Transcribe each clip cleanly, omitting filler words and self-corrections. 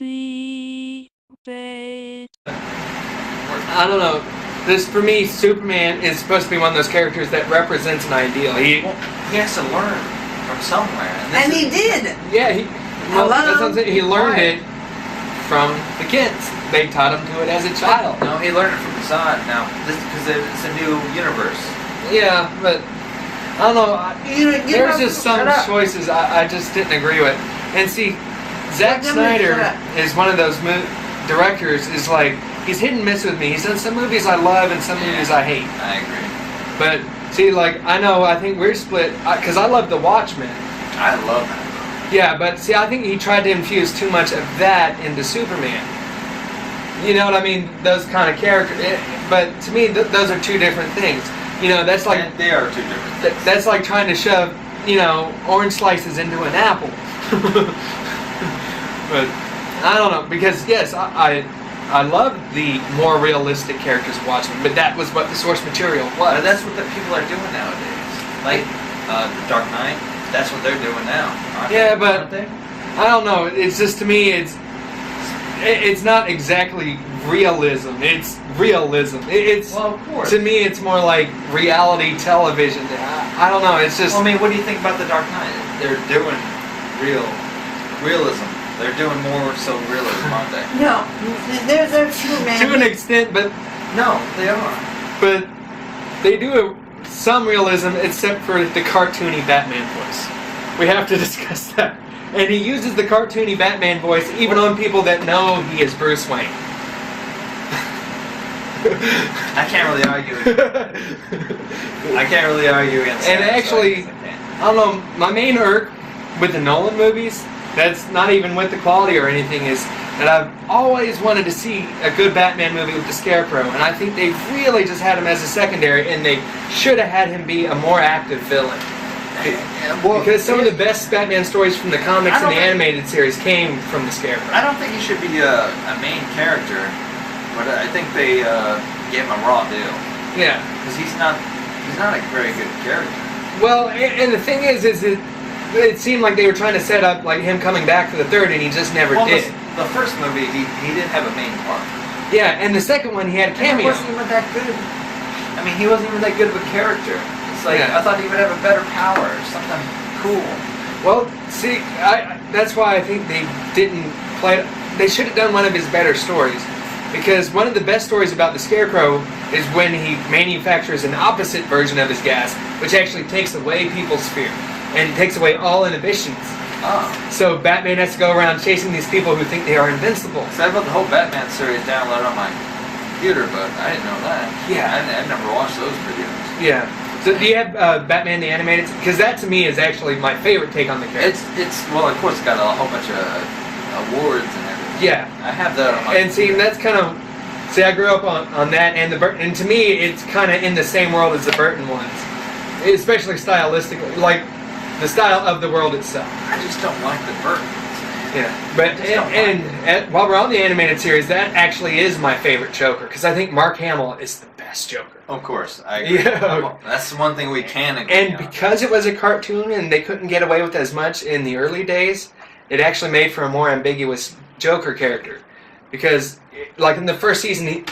I don't know. This, for me, Superman is supposed to be one of those characters that represents an ideal. He has to learn from somewhere. And he did. Yeah, that's what I'm saying. He learned it from the kids. They taught him to it as a child. No, he learned it from Zod. Now, because it's a new universe. Yeah, but I don't know. There's just some choices I just didn't agree with. And see, Zack Snyder is one of those directors. Is like, he's hit and miss with me. He's done some movies I love and some movies I hate. I agree. But see, like, I think we're split because I love The Watchmen. I love that. Yeah, but see, I think he tried to infuse too much of that into Superman. You know what I mean? Those kind of characters. But to me, those are two different things. You know, that's like... And they are two different things. That's like trying to shove, orange slices into an apple. But, I don't know, because, yes, I love the more realistic characters watching, but that was what the source material was. But that's what the people are doing nowadays. Like, The Dark Knight, that's what they're doing now. Yeah, but I don't know. It's just, to me, it's not exactly realism. It's realism. Well, of course. To me, it's more like reality television. I don't know. It's just. Well, I mean, what do you think about The Dark Knight? They're doing realism. They're doing more so realism, aren't they? No, they're Superman. To an extent, but no, they are. But they do some realism, except for the cartoony Batman voice. We have to discuss that. And he uses the cartoony Batman voice even on people that know he is Bruce Wayne. I can't really argue. I can't really argue against and that. And actually, I don't know, my main irk with the Nolan movies, that's not even with the quality or anything, is that I've always wanted to see a good Batman movie with the Scarecrow, and I think they really just had him as a secondary, and they should have had him be a more active villain. Because some of the best Batman stories from the comics and the animated series came from the Scarecrow. I don't think he should be a main character, but I think they gave him a raw deal. Yeah, because he's not a very good character. Well, and the thing is it seemed like they were trying to set up like him coming back for the third, and he just never did. The first movie, he didn't have a main part. Yeah, and the second one he had a cameo. He wasn't even that good. I mean, he wasn't even that good of a character. It's like, I thought he would have a better power or something cool. Well, see, that's why I think they didn't play. They should have done one of his better stories, because one of the best stories about the Scarecrow is when he manufactures an opposite version of his gas, which actually takes away people's fear and takes away all inhibitions. Oh. So Batman has to go around chasing these people who think they are invincible. So I put the whole Batman series downloaded on my computer, but I didn't know that. Yeah. I never watched those videos. Yeah. So do you have Batman the Animated? Because that to me is actually my favorite take on the character. Well, of course, it's got a whole bunch of awards and everything. Yeah. I have that on my And see, that's kind of... See, I grew up on that, and and to me, it's kind of in the same world as the Burton ones. Especially stylistically. Like, the style of the world itself. I just don't like the Burton. Yeah, but while we're on the animated series, that actually is my favorite Joker, because I think Mark Hamill is the best Joker. Of course, I agree. Yeah. That's the one thing we can agree And on. because it was a cartoon and they couldn't get away with as much in the early days, it actually made for a more ambiguous Joker character. Because, like in the first season,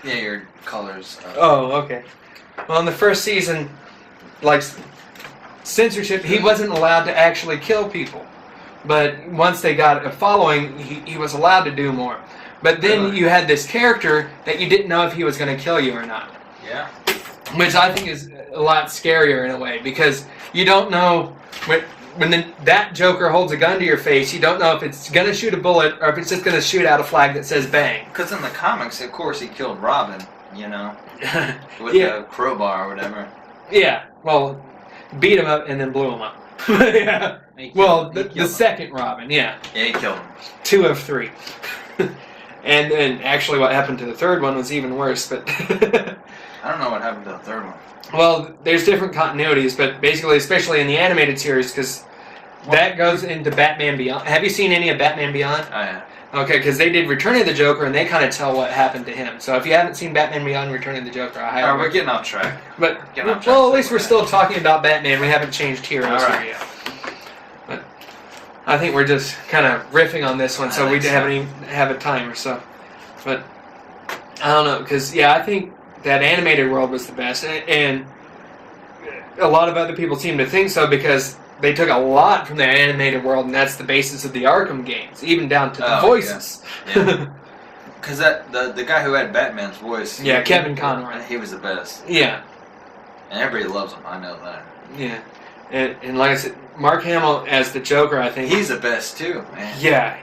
Yeah, your colors. Oh, okay. Well, in the first season, like censorship, he wasn't allowed to actually kill people. But once they got a following, he was allowed to do more. But then you had this character that you didn't know if he was going to kill you or not. Yeah. Which I think is a lot scarier in a way, because you don't know when that Joker holds a gun to your face, you don't know if it's going to shoot a bullet or if it's just going to shoot out a flag that says bang. Because in the comics, of course, he killed Robin, with the crowbar or whatever. Yeah, well, beat him up and then blew him up. Yeah. Well, the second Robin, yeah. Yeah, he killed him. 2 of 3. And then actually what happened to the third one was even worse, but... I don't know what happened to the third one. Well, there's different continuities, but basically, especially in the animated series, because that goes into Batman Beyond. Have you seen any of Batman Beyond? Oh, yeah. Okay, because they did Return of the Joker, and they kind of tell what happened to him. So if you haven't seen Batman Beyond Return of the Joker, I highly... We're getting off track. But, well, at least we're still talking about Batman. We haven't changed heroes right. yet. But, I think we're just kind of riffing on this one, so we haven't even have a timer. So, but I don't know, because I think that animated world was the best, and a lot of other people seem to think so because they took a lot from the animated world, and that's the basis of the Arkham games, even down to the voices. Yeah. Because the guy who had Batman's voice, Kevin Conroy, he was the best. Yeah, and everybody loves him. I know that. Yeah, and like I said, Mark Hamill as the Joker, I think he's the best too, man. Yeah,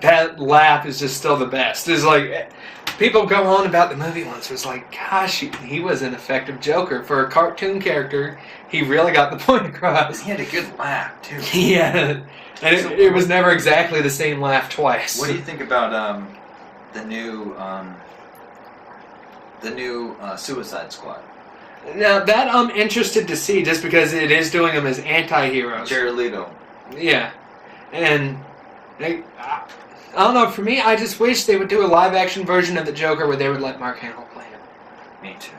that laugh is just still the best. It's like people go on about the movie once. It was like, gosh, he was an effective Joker for a cartoon character. He really got the point across. He had a good laugh too. Yeah, and it was never exactly the same laugh twice. What do you think about the new Suicide Squad? Now that I'm interested to see, just because it is doing them as anti-heroes. Jared Leto. Yeah, and I don't know. For me, I just wish they would do a live-action version of the Joker where they would let Mark Hamill play him. Me too.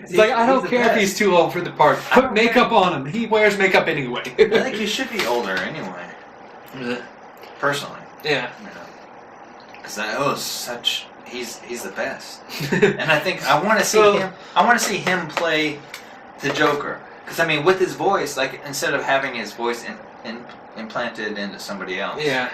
It's like, I don't care if he's too old for the part. Put makeup on him. He wears makeup anyway. I think he should be older anyway. Personally. Yeah. Because he's the best. And I think I want to see him. I want to see him play the Joker. Because I mean, with his voice, like instead of having his voice implanted into somebody else. Yeah.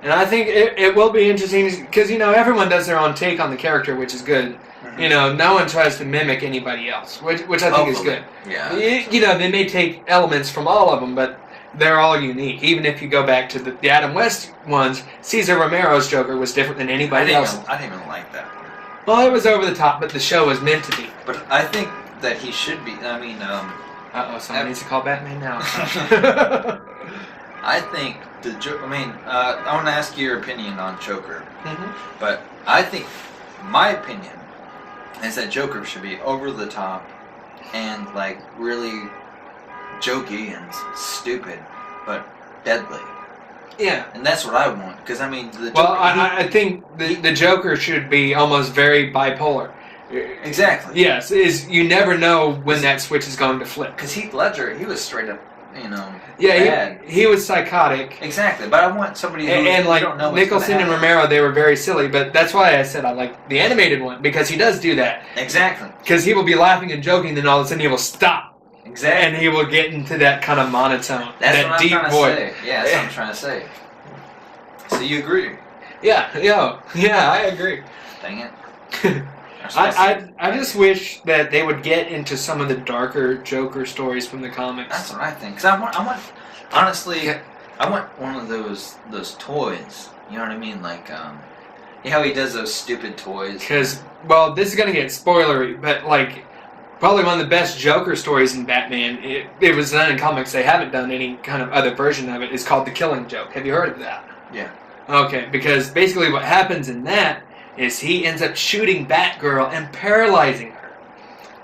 And I think it will be interesting because everyone does their own take on the character, which is good. Mm-hmm. No one tries to mimic anybody else, which I think is good. Yeah. They may take elements from all of them, but they're all unique. Even if you go back to the Adam West ones, Cesar Romero's Joker was different than anybody else. I didn't even like that one. Well, it was over the top, but the show was meant to be. But I think that he should be. I mean, someone needs to call Batman now. I think the Joker. I mean, I want to ask your opinion on Joker. Mm-hmm. But I think my opinion is that Joker should be over the top and like really jokey and stupid, but deadly. Yeah, and that's what I want. Because I mean, the Joker, I think the Joker should be almost very bipolar. Exactly. Yes, you never know when that switch is going to flip. Because Heath Ledger, he was straight up, Yeah, bad. He was psychotic. Exactly, but I want somebody who and like don't know Nicholson and Romero, they were very silly. But that's why I said I like the animated one, because he does do that. Exactly. Because he will be laughing and joking, then all of a sudden he will stop. Exactly. And he will get into that kind of monotone, that's that what deep I'm voice. Say. Yeah, that's what I'm trying to say. So you agree? Yeah, I agree. Dang it. I just wish that they would get into some of the darker Joker stories from the comics. That's what I think. Because I want, honestly, I want one of those toys. You know what I mean? Like, how he does those stupid toys. Because, well, this is going to get spoilery, but like, probably one of the best Joker stories in Batman, it was done in comics, they haven't done any kind of other version of it, is called The Killing Joke. Have you heard of that? Yeah. Okay, because basically what happens in that is he ends up shooting Batgirl and paralyzing her.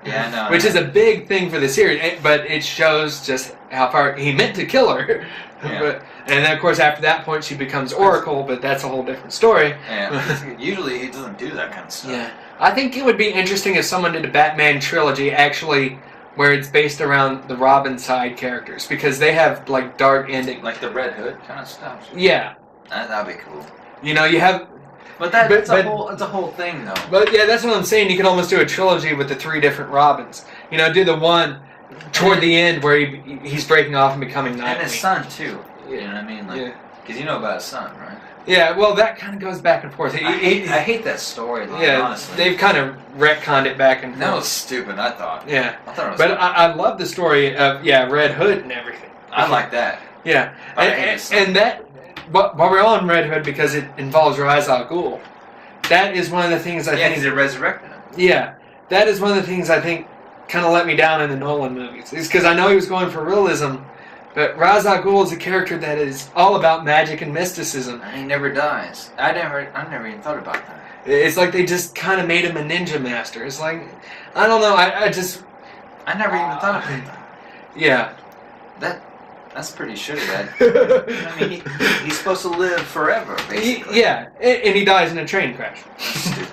Yeah, I know. Which is a big thing for the series, but it shows just how far he meant to kill her. Yeah. And then, of course, after that point, she becomes Oracle, but that's a whole different story. Yeah. Usually he doesn't do that kind of stuff. Yeah. I think it would be interesting if someone did a Batman trilogy, actually, where it's based around the Robin side characters, because they have, like, dark endings. Like the Red Hood kind of stuff. Yeah. That'd be cool. You have... But it's a whole thing, though. But yeah, that's what I'm saying. You could almost do a trilogy with the 3 different Robins. Do the one toward the end where he's breaking off and becoming Nightwing. And his son, too. Yeah. You know what I mean? Like, because you know about his son, right? Yeah, well, that kind of goes back and forth. I hate that storyline, honestly. They've kind of retconned it back and forth. That was stupid, I thought. Yeah. I thought it was But I love the story of, Red Hood and everything. I like that. Yeah. And that, while we're on Red Hood, because it involves Ra's al Ghul, that is one of the things I think... Yeah, because they resurrected him. Yeah. That is one of the things I think kind of let me down in the Nolan movies. It's because I know he was going for realism, but Ra's al Ghul is a character that is all about magic and mysticism. And he never dies. I never even thought about that. It's like they just kind of made him a ninja master. It's like, I don't know, I never even thought about that. Yeah. That's pretty shitty. I mean, he's supposed to live forever, basically. And he dies in a train crash.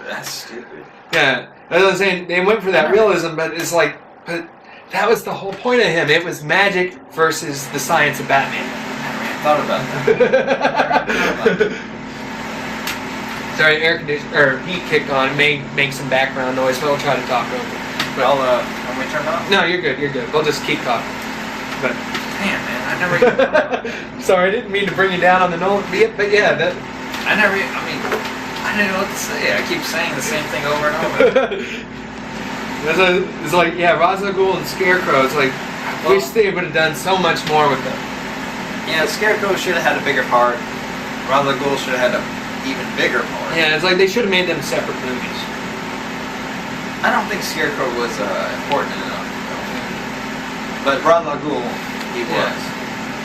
That's stupid. Yeah, as I was saying, they went for that realism, but it's like, but that was the whole point of him. It was magic versus the science of Batman. I thought about that. Sorry, air conditioner or heat kicked on. It may make some background noise, but I'll try to talk over. But want me to turn it off? No, you're good. You're good. We'll just keep talking. But Damn, man, I never even thought about that. sorry, I didn't mean to bring you down on the Nolan. But yeah, that. I didn't know what to say. I keep saying the same thing over and over. It's like, yeah, Ra's al Ghul and Scarecrow. It's like, I wish they would have done so much more with them. Yeah, Scarecrow should have had a bigger part. Ra's al Ghul should have had an even bigger part. Yeah, it's like they should have made them separate movies. I don't think Scarecrow was important enough. But Ra's al Ghul, he was.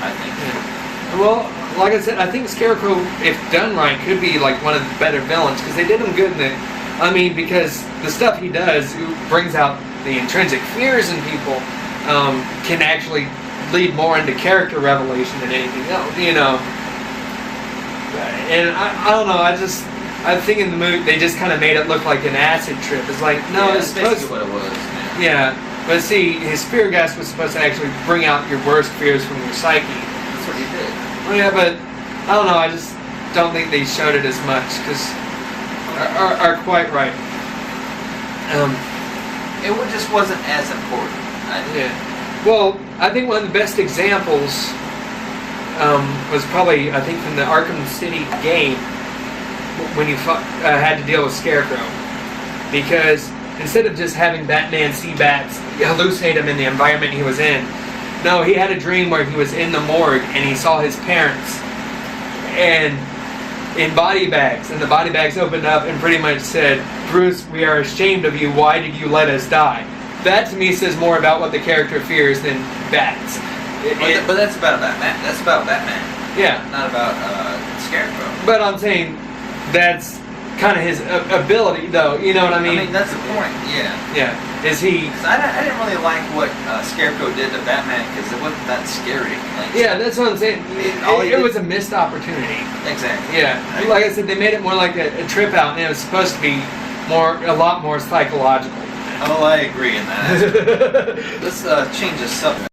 I think. Yeah. Well, like I said, I think Scarecrow, if done right, could be like one of the better villains because they did him good in it. I mean, because the stuff he does brings out the intrinsic fears in people, can actually lead more into character revelation than anything else, you know. And I don't know, I think in the movie they just kind of made it look like an acid trip. It's like, no, yeah, it's that's supposed basically what it was. yeah, but see, his fear gas was supposed to actually bring out your worst fears from your psyche. That's what he did. Well, yeah, but I don't know, I just don't think they showed it as much because are quite right. It just wasn't as important. Yeah. Well, I think one of the best examples was probably, I think, from the Arkham City game when you had to deal with Scarecrow. Because instead of just having Batman see bats, hallucinate him in the environment he was in, no, he had a dream where he was in the morgue and he saw his parents and in body bags, and the body bags opened up and pretty much said, "Bruce, we are ashamed of you. Why did you let us die?" That to me says more about what the character fears than bats. But that's about Batman. That's about Batman. Yeah. Not about Scarecrow. But I'm saying that's kind of his ability, though. You know what I mean? I mean, that's the point. Yeah. Yeah. Is he? 'Cause I didn't really like what Scarecrow did to Batman because it wasn't that scary. Like, Yeah, that's what I'm saying. It was a missed opportunity. Exactly. Yeah. Like I said, they made it more like a trip out, and it was supposed to be a lot more psychological. Oh, I agree in that. Let's change the subject.